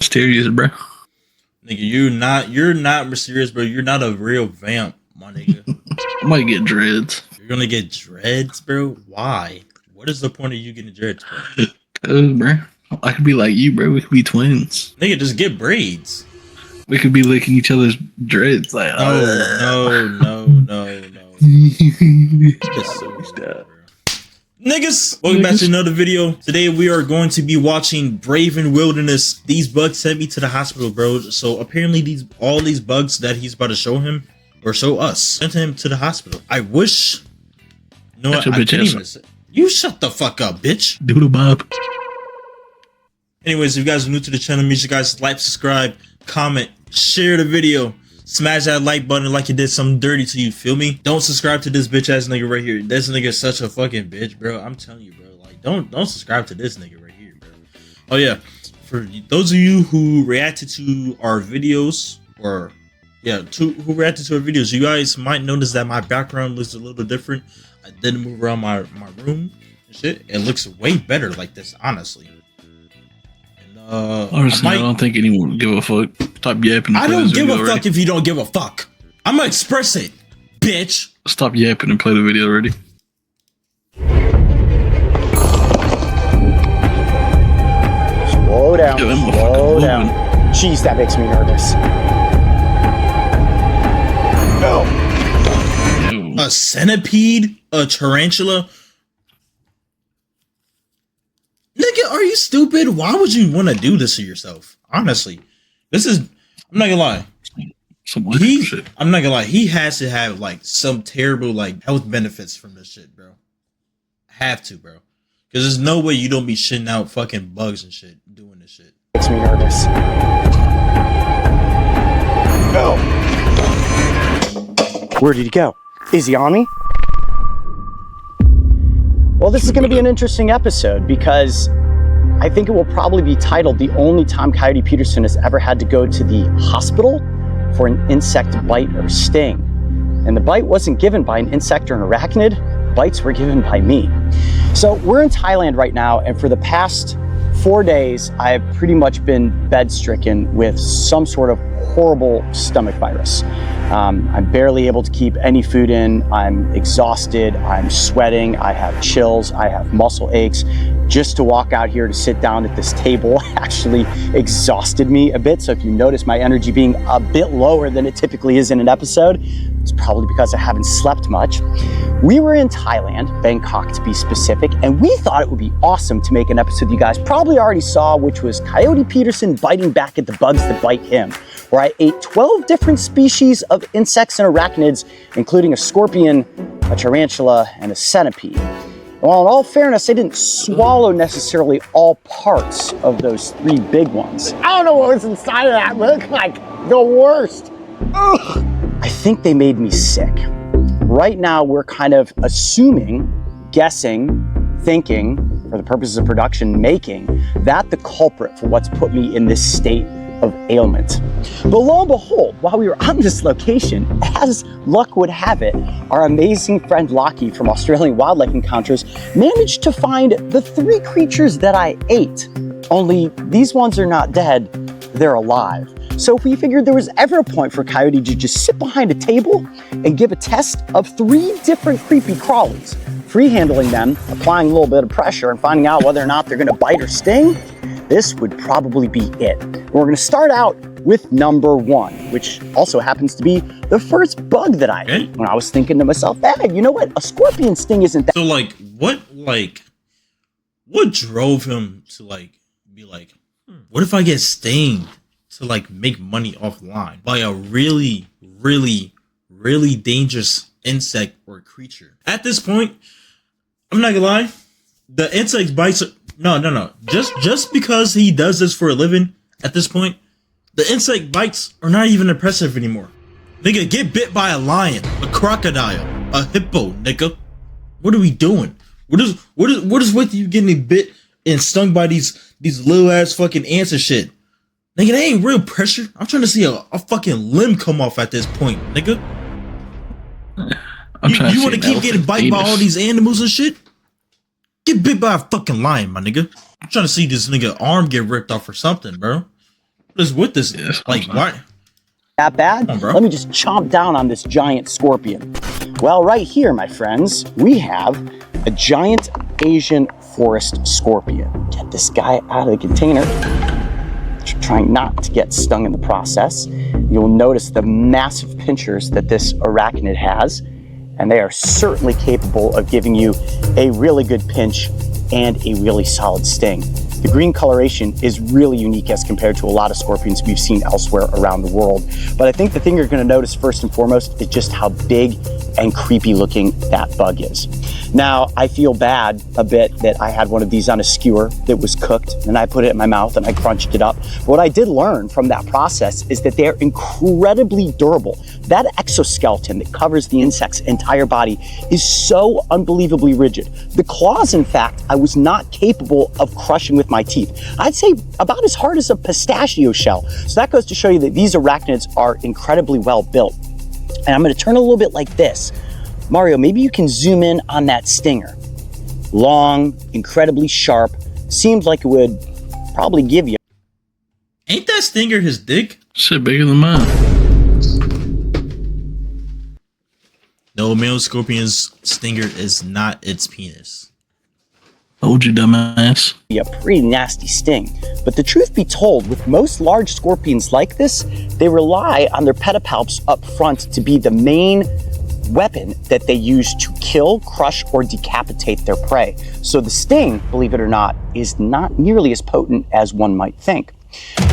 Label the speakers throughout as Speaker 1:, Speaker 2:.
Speaker 1: Mysterious, bro.
Speaker 2: Nigga, you're not mysterious, bro. You're not a real vamp, my nigga.
Speaker 1: I might get dreads.
Speaker 2: You're gonna get dreads, bro? Why? What is the point of you getting dreads, bro?
Speaker 1: Bro. I could be like you, bro. We could be twins.
Speaker 2: Nigga, just get braids.
Speaker 1: We could be licking each other's dreads. Like,
Speaker 2: No. It's so stupid, bro. Niggas, welcome back to another video. Today we are going to be watching Brave in Wilderness. These bugs sent me to the hospital, bro. So apparently all these bugs that he's about to show him or show us sent him to the hospital. I wish. No, I can't even say. You shut the fuck up, bitch.
Speaker 1: Doodle bob.
Speaker 2: Anyways, if you guys are new to the channel, make sure you guys like, subscribe, comment, share the video. Smash that like button like you did something dirty to you, feel me? Don't subscribe to this bitch ass nigga right here. This nigga is such a fucking bitch, bro. I'm telling you, bro. Like, don't subscribe to this nigga right here, bro. Oh yeah, for those of you who reacted to our videos, or yeah, who reacted to our videos, you guys might notice that my background looks a little different. I didn't move around my room and shit. It looks way better like this, honestly.
Speaker 1: Honestly, I don't think anyone would give a fuck. Stop yapping.
Speaker 2: I don't give a fuck if you don't give a fuck. I'm gonna express it, bitch.
Speaker 1: Stop yapping and play the video already.
Speaker 3: Slow down. Slow down. Jeez, that makes me nervous.
Speaker 2: A centipede? A tarantula? Nigga, are you stupid? Why would you want to do this to yourself? Honestly, this is, I'm not gonna lie. I'm not gonna lie. He has to have like some terrible like health benefits from this shit, bro. Have to, bro. Because there's no way you don't be shitting out fucking bugs and shit doing this shit.
Speaker 3: Makes me nervous. Where did he go? Is he on me? Well, this is going to be an interesting episode because I think it will probably be titled the only time Coyote Peterson has ever had to go to the hospital for an insect bite or sting. And the bite wasn't given by an insect or an arachnid, bites were given by me. So we're in Thailand right now, and for the past 4 days, I've pretty much been bed-stricken with some sort of horrible stomach virus. I'm barely able to keep any food in. I'm exhausted. I'm sweating. I have chills. I have muscle aches. Just to walk out here to sit down at this table actually exhausted me a bit. So if you notice my energy being a bit lower than it typically is in an episode, it's probably because I haven't slept much. We were in Thailand, Bangkok to be specific, and we thought it would be awesome to make an episode you guys probably already saw, which was Coyote Peterson biting back at the bugs that bite him, where I ate 12 different species of insects and arachnids, including a scorpion, a tarantula, and a centipede. Well, in all fairness, I didn't swallow necessarily all parts of those 3 big ones. I don't know what was inside of that, but it looked like the worst. Ugh. I think they made me sick. Right now, we're kind of assuming, guessing, thinking, for the purposes of production, making that the culprit for what's put me in this state of ailment. But lo and behold, while we were on this location, as luck would have it, our amazing friend Lockie from Australian Wildlife Encounters managed to find the 3 creatures that I ate. Only these ones are not dead, they're alive. So if we figured there was ever a point for Coyote to just sit behind a table and give a test of 3 different creepy crawlies, free-handling them, applying a little bit of pressure and finding out whether or not they're gonna bite or sting, this would probably be it. We're gonna start out with number 1, which also happens to be the first bug that I ate. When I was thinking to myself, hey, you know what? A scorpion sting isn't that.
Speaker 2: So what drove him to be like, what if I get stinged to make money offline by a really, really, really dangerous insect or creature? At this point, I'm not gonna lie, the insect bites are, no. Just because he does this for a living, at this point, the insect bites are not even impressive anymore. Nigga, get bit by a lion, a crocodile, a hippo, nigga. What are we doing? What is with you getting bit and stung by these little ass fucking ants and shit? Nigga, that ain't real pressure. I'm trying to see a fucking limb come off at this point, nigga. You want to keep getting bite by all these animals and shit? Get bit by a fucking lion, my nigga. I'm trying to see this nigga arm get ripped off or something, bro. What is with this?
Speaker 1: Yeah,
Speaker 2: Like, why?
Speaker 3: That bad?
Speaker 2: Come on, bro.
Speaker 3: Let me just chomp down on this giant scorpion. Well, right here, my friends, we have a giant Asian forest scorpion. Get this guy out of the container. Trying not to get stung in the process. You'll notice the massive pinchers that this arachnid has, and they are certainly capable of giving you a really good pinch and a really solid sting. The green coloration is really unique as compared to a lot of scorpions we've seen elsewhere around the world. But I think the thing you're going to notice first and foremost is just how big and creepy looking that bug is. Now, I feel bad a bit that I had one of these on a skewer that was cooked, and I put it in my mouth and I crunched it up. But what I did learn from that process is that they're incredibly durable. That exoskeleton that covers the insect's entire body is so unbelievably rigid. The claws, in fact, I was not capable of crushing with my teeth. I'd say about as hard as a pistachio shell. So that goes to show you that these arachnids are incredibly well built. And I'm going to turn a little bit like this. Mario, maybe you can zoom in on that stinger. Long, incredibly sharp. Seems like it would probably give you.
Speaker 2: Ain't that stinger his dick?
Speaker 1: Shit bigger than mine.
Speaker 2: No, male scorpion's stinger is not its penis.
Speaker 1: Told you, dumbass.
Speaker 3: A pretty nasty sting. But the truth be told, with most large scorpions like this, they rely on their pedipalps up front to be the main weapon that they use to kill, crush, or decapitate their prey. So the sting, believe it or not, is not nearly as potent as one might think.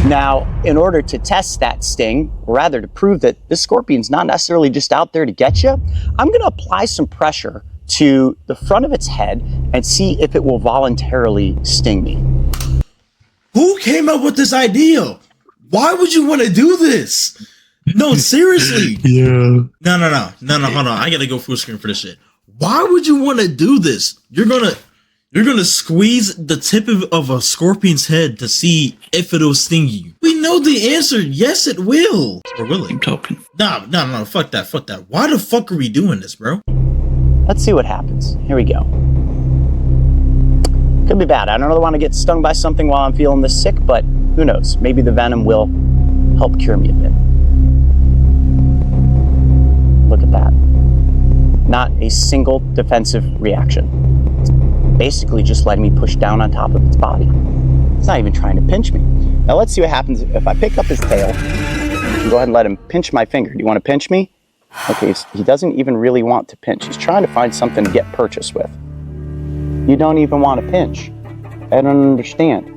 Speaker 3: Now, in order to test that sting, or rather to prove that this scorpion's not necessarily just out there to get you, I'm going to apply some pressure to the front of its head and see if it will voluntarily sting me.
Speaker 2: Who came up with this idea? Why would you want to do this? No, seriously.
Speaker 1: Yeah.
Speaker 2: No, hold on. I gotta go full screen for this shit. Why would you want to do this? You're gonna squeeze the tip of a scorpion's head to see if it'll sting you. We know the answer. Yes, it will. Or will it?
Speaker 1: Keep talking.
Speaker 2: No. Fuck that. Why the fuck are we doing this, bro?
Speaker 3: Let's see what happens. Here we go. Could be bad. I don't really want to get stung by something while I'm feeling this sick, but who knows? Maybe the venom will help cure me a bit. Look at that. Not a single defensive reaction. It's basically just letting me push down on top of its body. It's not even trying to pinch me. Now let's see what happens if I pick up his tail and go ahead and let him pinch my finger. Do you want to pinch me? Okay, so he doesn't even really want to pinch. He's trying to find something to get purchase with. You don't even want to pinch. I don't understand.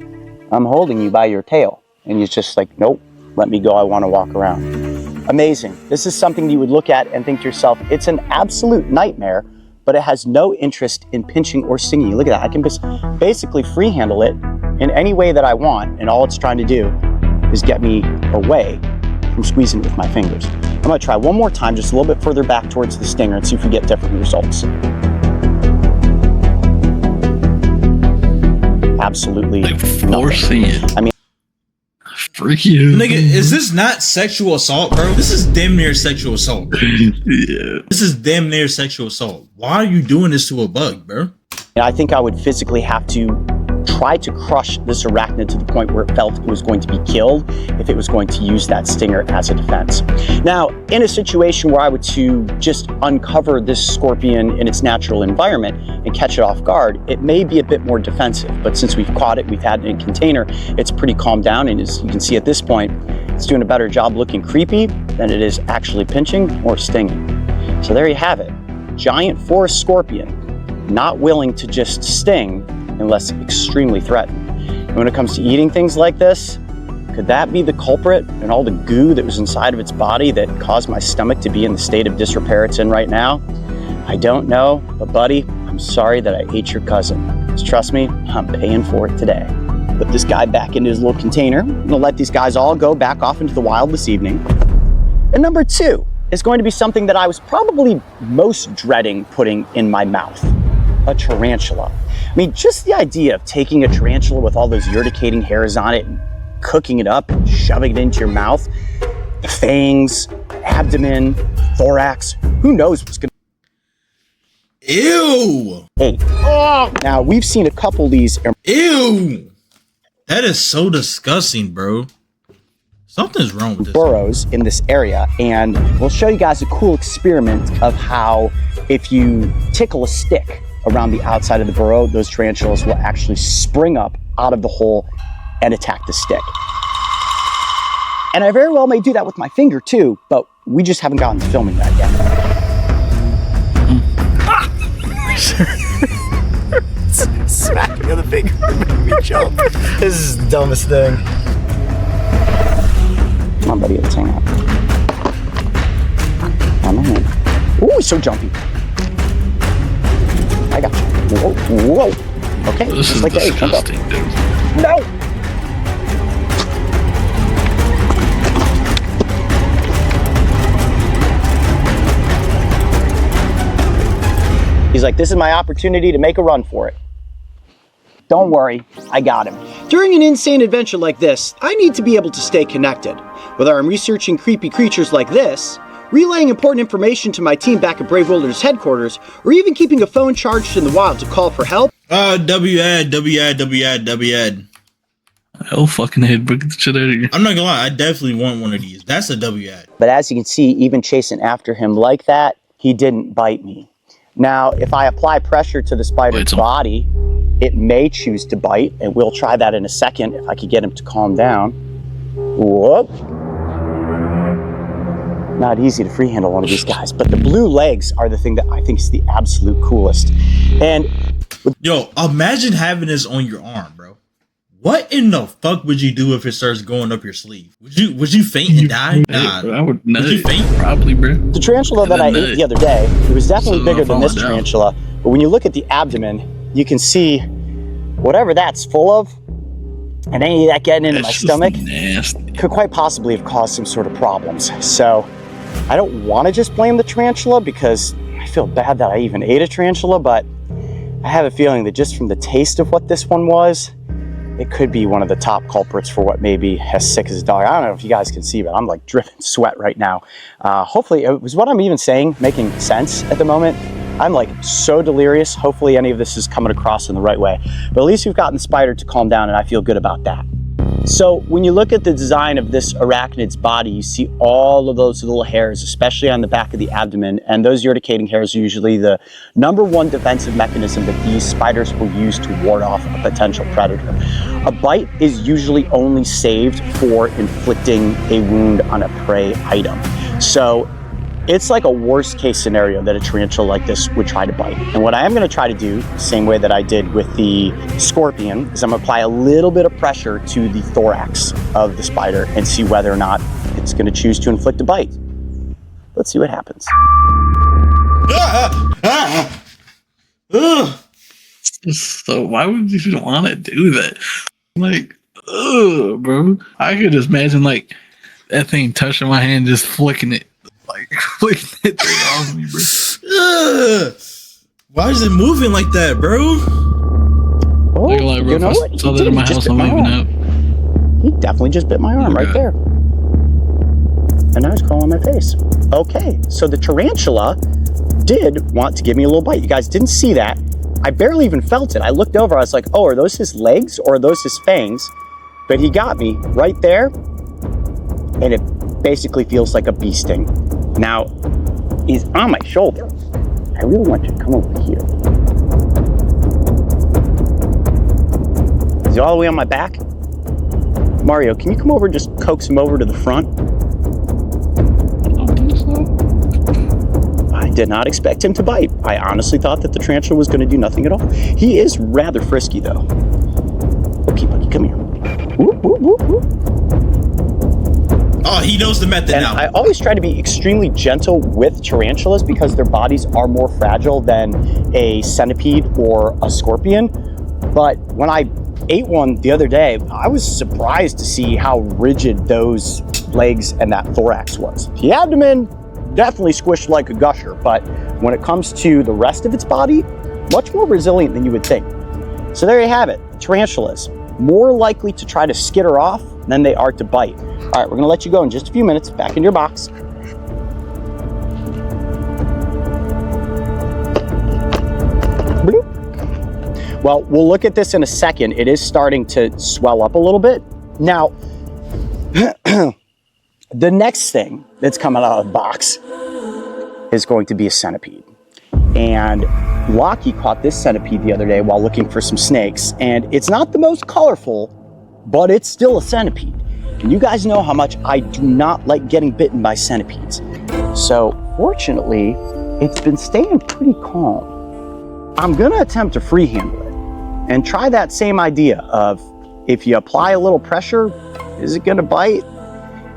Speaker 3: I'm holding you by your tail. And he's just like, nope, let me go. I want to walk around. Amazing. This is something you would look at and think to yourself, it's an absolute nightmare, but it has no interest in pinching or stinging. Look at that. I can just basically free handle it in any way that I want. And all it's trying to do is get me away from squeezing with my fingers. I'm going to try one more time, just a little bit further back towards the stinger and see if we get different results. Absolutely
Speaker 1: Like forcing it.
Speaker 3: I mean,
Speaker 1: Freak you.
Speaker 2: Nigga, is this not sexual assault, bro? This is damn near sexual assault.
Speaker 1: Yeah.
Speaker 2: This is damn near sexual assault. Why are you doing this to a bug, bro?
Speaker 3: I think I would physically have to try to crush this arachnid to the point where it felt it was going to be killed if it was going to use that stinger as a defense. Now, in a situation where I were to just uncover this scorpion in its natural environment and catch it off guard, it may be a bit more defensive. But since we've caught it, we've had it in a container, it's pretty calmed down. And as you can see at this point, it's doing a better job looking creepy than it is actually pinching or stinging. So there you have it. Giant forest scorpion, not willing to just sting unless extremely threatened. And when it comes to eating things like this, could that be the culprit and all the goo that was inside of its body that caused my stomach to be in the state of disrepair it's in right now? I don't know, but buddy, I'm sorry that I ate your cousin. Just trust me, I'm paying for it today. Put this guy back into his little container. I'm gonna let these guys all go back off into the wild this evening. And number two is going to be something that I was probably most dreading putting in my mouth. A tarantula. I mean, just the idea of taking a tarantula with all those urticating hairs on it and cooking it up and shoving it into your mouth, the fangs, abdomen, thorax, who knows what's gonna...
Speaker 2: Ew!
Speaker 3: Hey, now we've seen a couple of these...
Speaker 2: Ew! That is so disgusting, bro. Something's wrong with this.
Speaker 3: burrows in this area, and we'll show you guys a cool experiment of how if you tickle a stick around the outside of the burrow, those tarantulas will actually spring up out of the hole and attack the stick. And I very well may do that with my finger too, but we just haven't gotten to filming that yet. Smacking of the finger making me jump. This is the dumbest thing. Come on, buddy, let's hang out. On my hand. Ooh, he's so jumpy. I got you. Whoa, whoa. Okay,
Speaker 1: This
Speaker 3: just
Speaker 1: is
Speaker 3: like that. Jump up.
Speaker 1: disgusting, dude.
Speaker 3: No! He's like, this is my opportunity to make a run for it. Don't worry, I got him. During an insane adventure like this, I need to be able to stay connected. Whether I'm researching creepy creatures like this, relaying important information to my team back at Brave Wilderness headquarters, or even keeping a phone charged in the wild to call for help.
Speaker 2: W-ad.
Speaker 1: Hell fucking head, bro. Get the shit out of here.
Speaker 2: I'm not gonna lie, I definitely want one of these. That's a W-ad.
Speaker 3: But as you can see, even chasing after him like that, he didn't bite me. Now, if I apply pressure to the spider's body, it may choose to bite, and we'll try that in a second if I could get him to calm down. Whoop. Not easy to free handle one of these guys, but the blue legs are the thing that I think is the absolute coolest. And
Speaker 2: yo, imagine having this on your arm, bro. What in the fuck would you do if it starts going up your sleeve? Would you faint and die? Nah.
Speaker 1: I would nut.
Speaker 2: Would you faint?
Speaker 1: Probably, bro.
Speaker 3: the tarantula that I ate the other day, it was definitely
Speaker 1: So
Speaker 3: bigger than this
Speaker 1: falling down.
Speaker 3: tarantula, but when you look at the abdomen, you can see whatever that's full of, and any of that getting into my
Speaker 1: That's just
Speaker 3: stomach
Speaker 1: nasty.
Speaker 3: could quite possibly have caused some sort of problems. So I don't want to just blame the tarantula because I feel bad that I even ate a tarantula, but I have a feeling that just from the taste of what this one was, it could be one of the top culprits for what may be as sick as a dog. I don't know if you guys can see, but I'm like dripping sweat right now. Hopefully, it was what I'm even saying making sense at the moment. I'm like so delirious. Hopefully any of this is coming across in the right way. But at least we've gotten the spider to calm down, and I feel good about that. So when you look at the design of this arachnid's body, you see all of those little hairs, especially on the back of the abdomen, and those urticating hairs are usually the #1 defensive mechanism that these spiders will use to ward off a potential predator. A bite is usually only saved for inflicting a wound on a prey item. So it's like a worst case scenario that a tarantula like this would try to bite. And what I am going to try to do, same way that I did with the scorpion, is I'm going to apply a little bit of pressure to the thorax of the spider and see whether or not it's going to choose to inflict a bite. Let's see what happens.
Speaker 1: So why would you want to do that? Like, ugh, bro. I could just imagine like that thing touching my hand, just flicking it, like flicking it off me, bro.
Speaker 2: Why is it moving like that, bro?
Speaker 3: Oh,
Speaker 1: Like, bro,
Speaker 3: you know
Speaker 1: if
Speaker 3: what?
Speaker 1: I saw
Speaker 3: He
Speaker 1: that in
Speaker 3: did.
Speaker 1: my
Speaker 3: He just
Speaker 1: house,
Speaker 3: bit
Speaker 1: I'm
Speaker 3: my
Speaker 1: moving
Speaker 3: arm.
Speaker 1: out.
Speaker 3: He definitely just bit my arm right there. And now he's crawling on my face. Okay, so the tarantula did want to give me a little bite. You guys didn't see that. I barely even felt it. I looked over, I was like, oh, are those his legs or are those his fangs? But he got me right there, and it basically feels like a bee sting. Now, he's on my shoulder. I really want you to come over here. Is he all the way on my back? Mario, can you come over and just coax him over to the front? I did not expect him to bite. I honestly thought that the tarantula was going to do nothing at all. He is rather frisky, though. Okay, buddy, come here. Whoop, whoop, whoop, whoop.
Speaker 2: Oh, he knows the method
Speaker 3: And
Speaker 2: now.
Speaker 3: I always try to be extremely gentle with tarantulas because their bodies are more fragile than a centipede or a scorpion. But when I ate one the other day, I was surprised to see how rigid those legs and that thorax was. The abdomen definitely squished like a gusher, but when it comes to the rest of its body, much more resilient than you would think. So there you have it, tarantulas. More likely to try to skitter off than they are to bite. All right, we're gonna let you go in just a few minutes, back in your box. Bloop. Well, we'll look at this in a second. It is starting to swell up a little bit. Now, The next thing that's coming out of the box is going to be a centipede. And Lockie caught this centipede the other day while looking for some snakes. And it's not the most colorful, but it's still a centipede. And you guys know how much I do not like getting bitten by centipedes. So fortunately, it's been staying pretty calm. I'm gonna attempt to free handle it and try that same idea of if you apply a little pressure, is it gonna bite?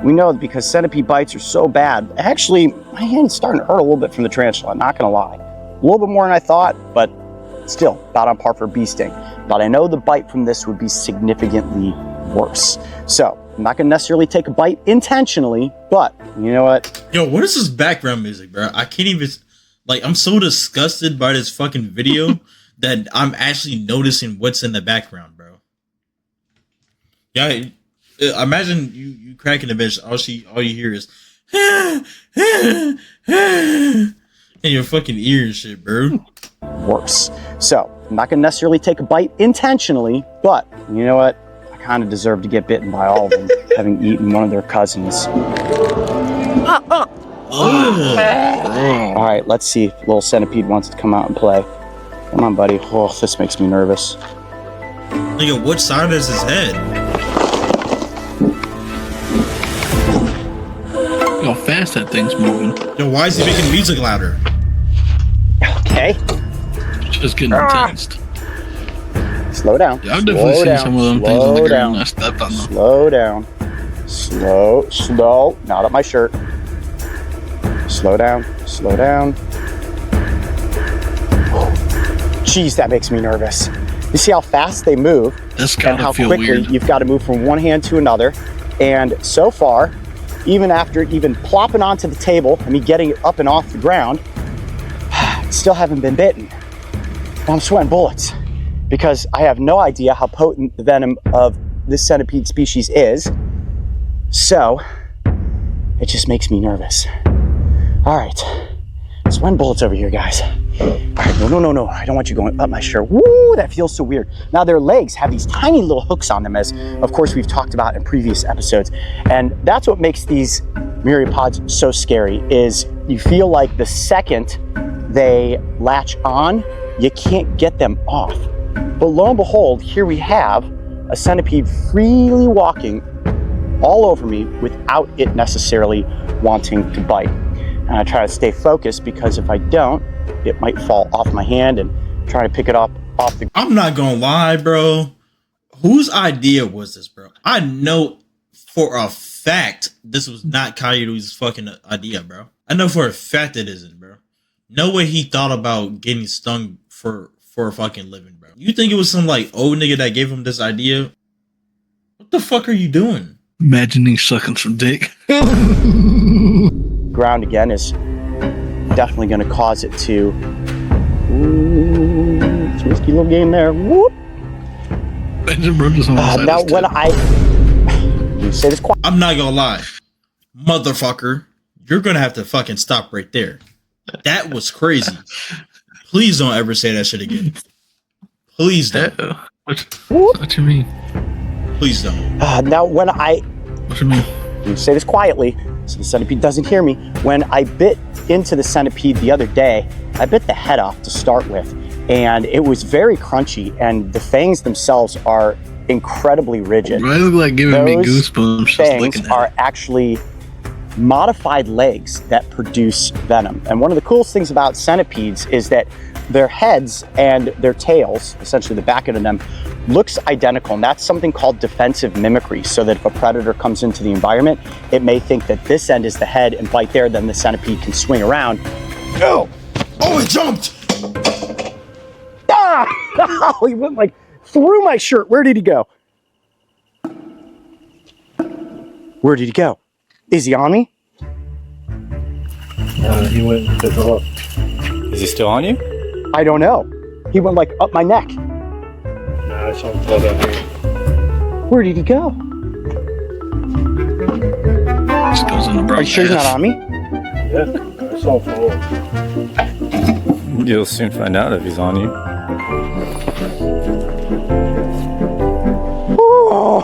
Speaker 3: We know that because centipede bites are so bad. Actually, my hand's starting to hurt a little bit from the tarantula, I'm not gonna lie. A little bit more than I thought, but still about on par for a bee sting. But I know the bite from this would be significantly worse. So I'm not gonna necessarily take a bite intentionally, but you know what?
Speaker 2: Yo, what is this background music, bro? I can't even, like, I'm so disgusted by this fucking video that I'm actually noticing what's in the background, bro. Yeah, imagine you cracking a bitch, all you hear is in your fucking ear and shit, bro.
Speaker 3: Worse. So I'm not gonna necessarily take a bite intentionally, but you know what? I kind of deserve to get bitten by all of them, having eaten one of their cousins. All right, let's see if little centipede wants to come out and play. Come on, buddy. Oh, this makes me nervous.
Speaker 2: Nigga, what side is his head?
Speaker 1: How fast that thing's moving.
Speaker 2: Yo, why is he making music louder?
Speaker 3: Okay.
Speaker 1: It's just getting intense.
Speaker 3: Slow down.
Speaker 1: Yeah, I've definitely seen some of them things on the ground. I stepped on them.
Speaker 3: Slow down. Slow. Not up my shirt. Slow down. Jeez, that makes me nervous. You see how fast they move and how quickly
Speaker 1: weird.
Speaker 3: You've got to move from one hand to another. And so far, even after plopping onto the table and me getting it up and off the ground, still haven't been bitten. I'm sweating bullets because I have no idea how potent the venom of this centipede species is. So it just makes me nervous. All right, sweating bullets over here, guys. All right, no. I don't want you going up my shirt. Woo, that feels so weird. Now their legs have these tiny little hooks on them, as of course we've talked about in previous episodes. And that's what makes these myriapods so scary, is you feel like the second they latch on, you can't get them off. But lo and behold, here we have a centipede freely walking all over me without it necessarily wanting to bite. And I try to stay focused because if I don't, it might fall off my hand and try to pick it up off the.
Speaker 2: I'm not gonna lie, bro. Whose idea was this, bro? I know for a fact this was not Coyote's fucking idea, bro. I know for a fact it isn't, bro. No way he thought about getting stung for a fucking living, bro. You think it was some like old nigga that gave him this idea? What the fuck are you doing?
Speaker 1: Imagining sucking some dick.
Speaker 3: Ground again is definitely going to cause it to. Ooh, it's a risky little game there. Whoop. Now when you say this quiet.
Speaker 2: I'm not gonna lie, motherfucker. You're gonna have to fucking stop right there. That was crazy. Please don't ever say that shit again. Please don't.
Speaker 1: What you mean?
Speaker 2: Please don't.
Speaker 3: Now when
Speaker 1: What you mean?
Speaker 3: you say this quietly so the centipede doesn't hear me. When I bit into the centipede the other day, I bit the head off to start with, and it was very crunchy, and the fangs themselves are incredibly rigid.
Speaker 1: Why look like giving me
Speaker 3: Those
Speaker 1: goosebumps just
Speaker 3: fangs
Speaker 1: looking at
Speaker 3: are
Speaker 1: it.
Speaker 3: actually modified legs that produce venom. And one of the coolest things about centipedes is that their heads and their tails, essentially the back end of them, looks identical. And that's something called defensive mimicry, so that if a predator comes into the environment, it may think that this end is the head and bite there, then the centipede can swing around.
Speaker 2: Oh, it jumped!
Speaker 3: Ah! He went like through my shirt. Where did he go? Where did he go? Is he on me?
Speaker 4: He went to the look.
Speaker 5: Is he still on you?
Speaker 3: I don't know. He went like up my neck.
Speaker 4: Nah, I saw him fall down here.
Speaker 3: Where did he go?
Speaker 1: Just goes in the
Speaker 3: Are you sure he's not on me?
Speaker 4: Yeah, I saw him fall.
Speaker 5: You'll soon find out if he's on you.
Speaker 3: Oh.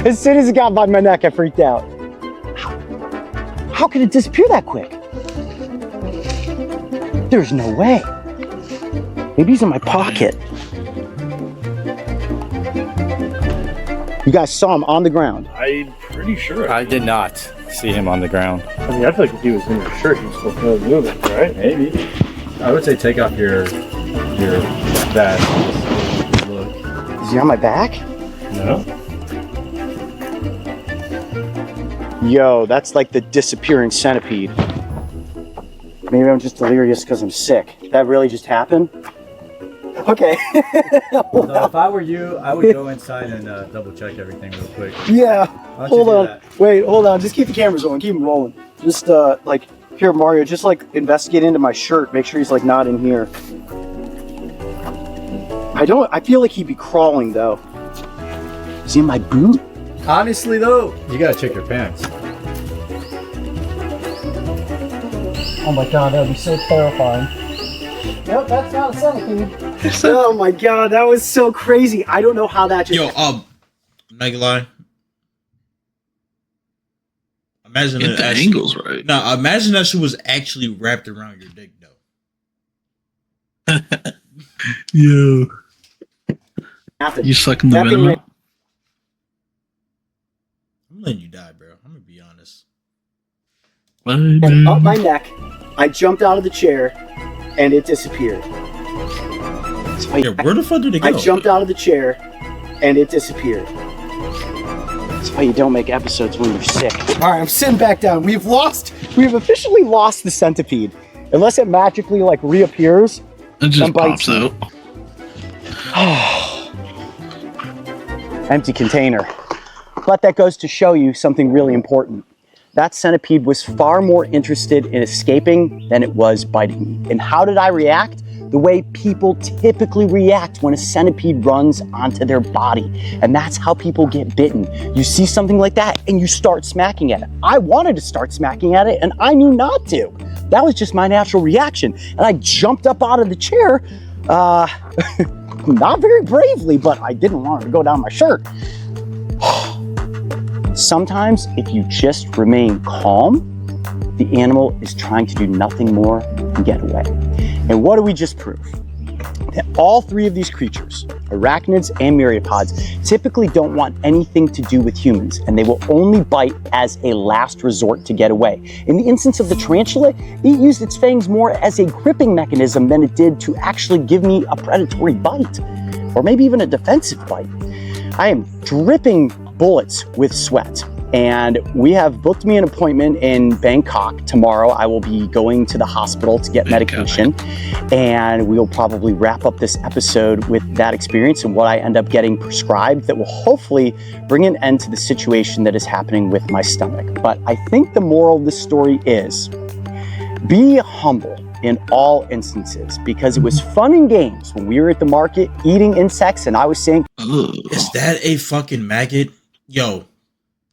Speaker 3: As soon as it got by my neck, I freaked out. How could it disappear that quick? There's no way. Maybe he's in my pocket. You guys saw him on the ground.
Speaker 4: I'm pretty sure.
Speaker 5: I did not see him on the ground.
Speaker 4: I mean, I feel like if he was in your shirt, he was supposed to be moving, right?
Speaker 5: Maybe. I would say take off your vest. Look.
Speaker 3: Is he on my back?
Speaker 5: No.
Speaker 3: Yo, that's like the disappearing centipede. Maybe I'm just delirious because I'm sick. That really just happened? Okay.
Speaker 5: So if I were you, I would go inside and double check everything real quick.
Speaker 3: Yeah.
Speaker 5: Why don't you
Speaker 3: Hold
Speaker 5: do
Speaker 3: on.
Speaker 5: that?
Speaker 3: Wait, hold on. Just keep the cameras on. Keep them rolling. Just like here, Mario. Just like investigate into my shirt. Make sure he's like not in here. I feel like he'd be crawling though. Is he in my boot?
Speaker 5: Honestly though, you gotta check your pants.
Speaker 3: Oh my god, that would be so terrifying. Yep, that's not a centipede. Oh my god, that was so crazy. I don't know how that just.
Speaker 2: Yo, I'm not gonna lie. Imagine
Speaker 1: Get
Speaker 2: it
Speaker 1: the
Speaker 2: actually,
Speaker 1: angles right.
Speaker 2: No, imagine that shit was actually wrapped around your dick, though.
Speaker 1: Yo,
Speaker 3: Happened.
Speaker 1: you sucking the
Speaker 3: That thing
Speaker 1: venom
Speaker 3: went-
Speaker 1: out?
Speaker 2: I'm letting you die, bro. I'm gonna be honest.
Speaker 3: And up my neck, I jumped out of the chair, and it disappeared. So
Speaker 2: Yeah, where the fuck did it go?
Speaker 3: I jumped out of the chair, and it disappeared. That's why you don't make episodes when you're sick. All right, I'm sitting back down. We've officially lost the centipede. Unless it magically like reappears.
Speaker 1: It just
Speaker 3: and bites
Speaker 1: pops
Speaker 3: me.
Speaker 1: out.
Speaker 3: Empty container. But that goes to show you something really important. That centipede was far more interested in escaping than it was biting me. And how did I react? The way people typically react when a centipede runs onto their body. And that's how people get bitten. You see something like that and you start smacking at it. I wanted to start smacking at it and I knew not to. That was just my natural reaction. And I jumped up out of the chair, not very bravely, but I didn't want it to go down my shirt. Sometimes if you just remain calm, the animal is trying to do nothing more than get away. And what do we just prove? That all three of these creatures, arachnids and myriapods, typically don't want anything to do with humans, and they will only bite as a last resort to get away. In the instance of the tarantula, it used its fangs more as a gripping mechanism than it did to actually give me a predatory bite, or maybe even a defensive bite. I am dripping bullets with sweat. And we have booked me an appointment in Bangkok tomorrow. I will be going to the hospital to get medication, and we'll probably wrap up this episode with that experience and what I end up getting prescribed that will hopefully bring an end to the situation that is happening with my stomach. But I think the moral of this story is be humble in all instances, because it was fun and games when we were at the market eating insects and I was saying,
Speaker 1: Ugh.
Speaker 2: Is that a fucking maggot? Yo,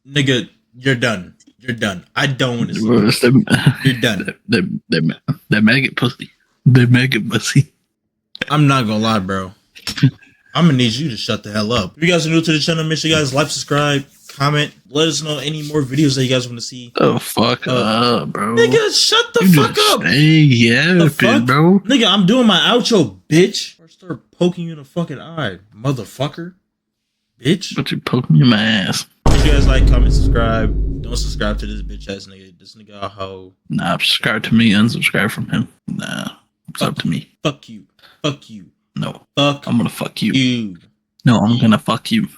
Speaker 2: nigga, you're done. You're done. I don't want to see
Speaker 1: Bro,
Speaker 2: you.
Speaker 1: it's them-
Speaker 2: You're done.
Speaker 1: that maggot pussy. The maggot pussy.
Speaker 2: I'm not gonna lie, bro. I'm gonna need you to shut the hell up. If you guys are new to the channel, make sure you guys like, subscribe, comment. Let us know any more videos that you guys want to see.
Speaker 1: Oh, fuck up, bro.
Speaker 2: Nigga, shut the
Speaker 1: You
Speaker 2: fuck
Speaker 1: just
Speaker 2: up.
Speaker 1: stay yapping,
Speaker 2: fuck?
Speaker 1: bro.
Speaker 2: Nigga, I'm doing my outro, bitch. Or start poking you in the fucking eye, motherfucker. Bitch.
Speaker 1: But you poking your ass.
Speaker 2: If you guys like, comment, subscribe. Don't subscribe to this bitch ass nigga. This nigga a hoe.
Speaker 1: Nah, subscribe to me, unsubscribe from him. Nah, it's up to me.
Speaker 2: Fuck you. Fuck you.
Speaker 1: No,
Speaker 2: Fuck
Speaker 1: I'm gonna fuck you.
Speaker 2: you.
Speaker 1: No, I'm gonna fuck you.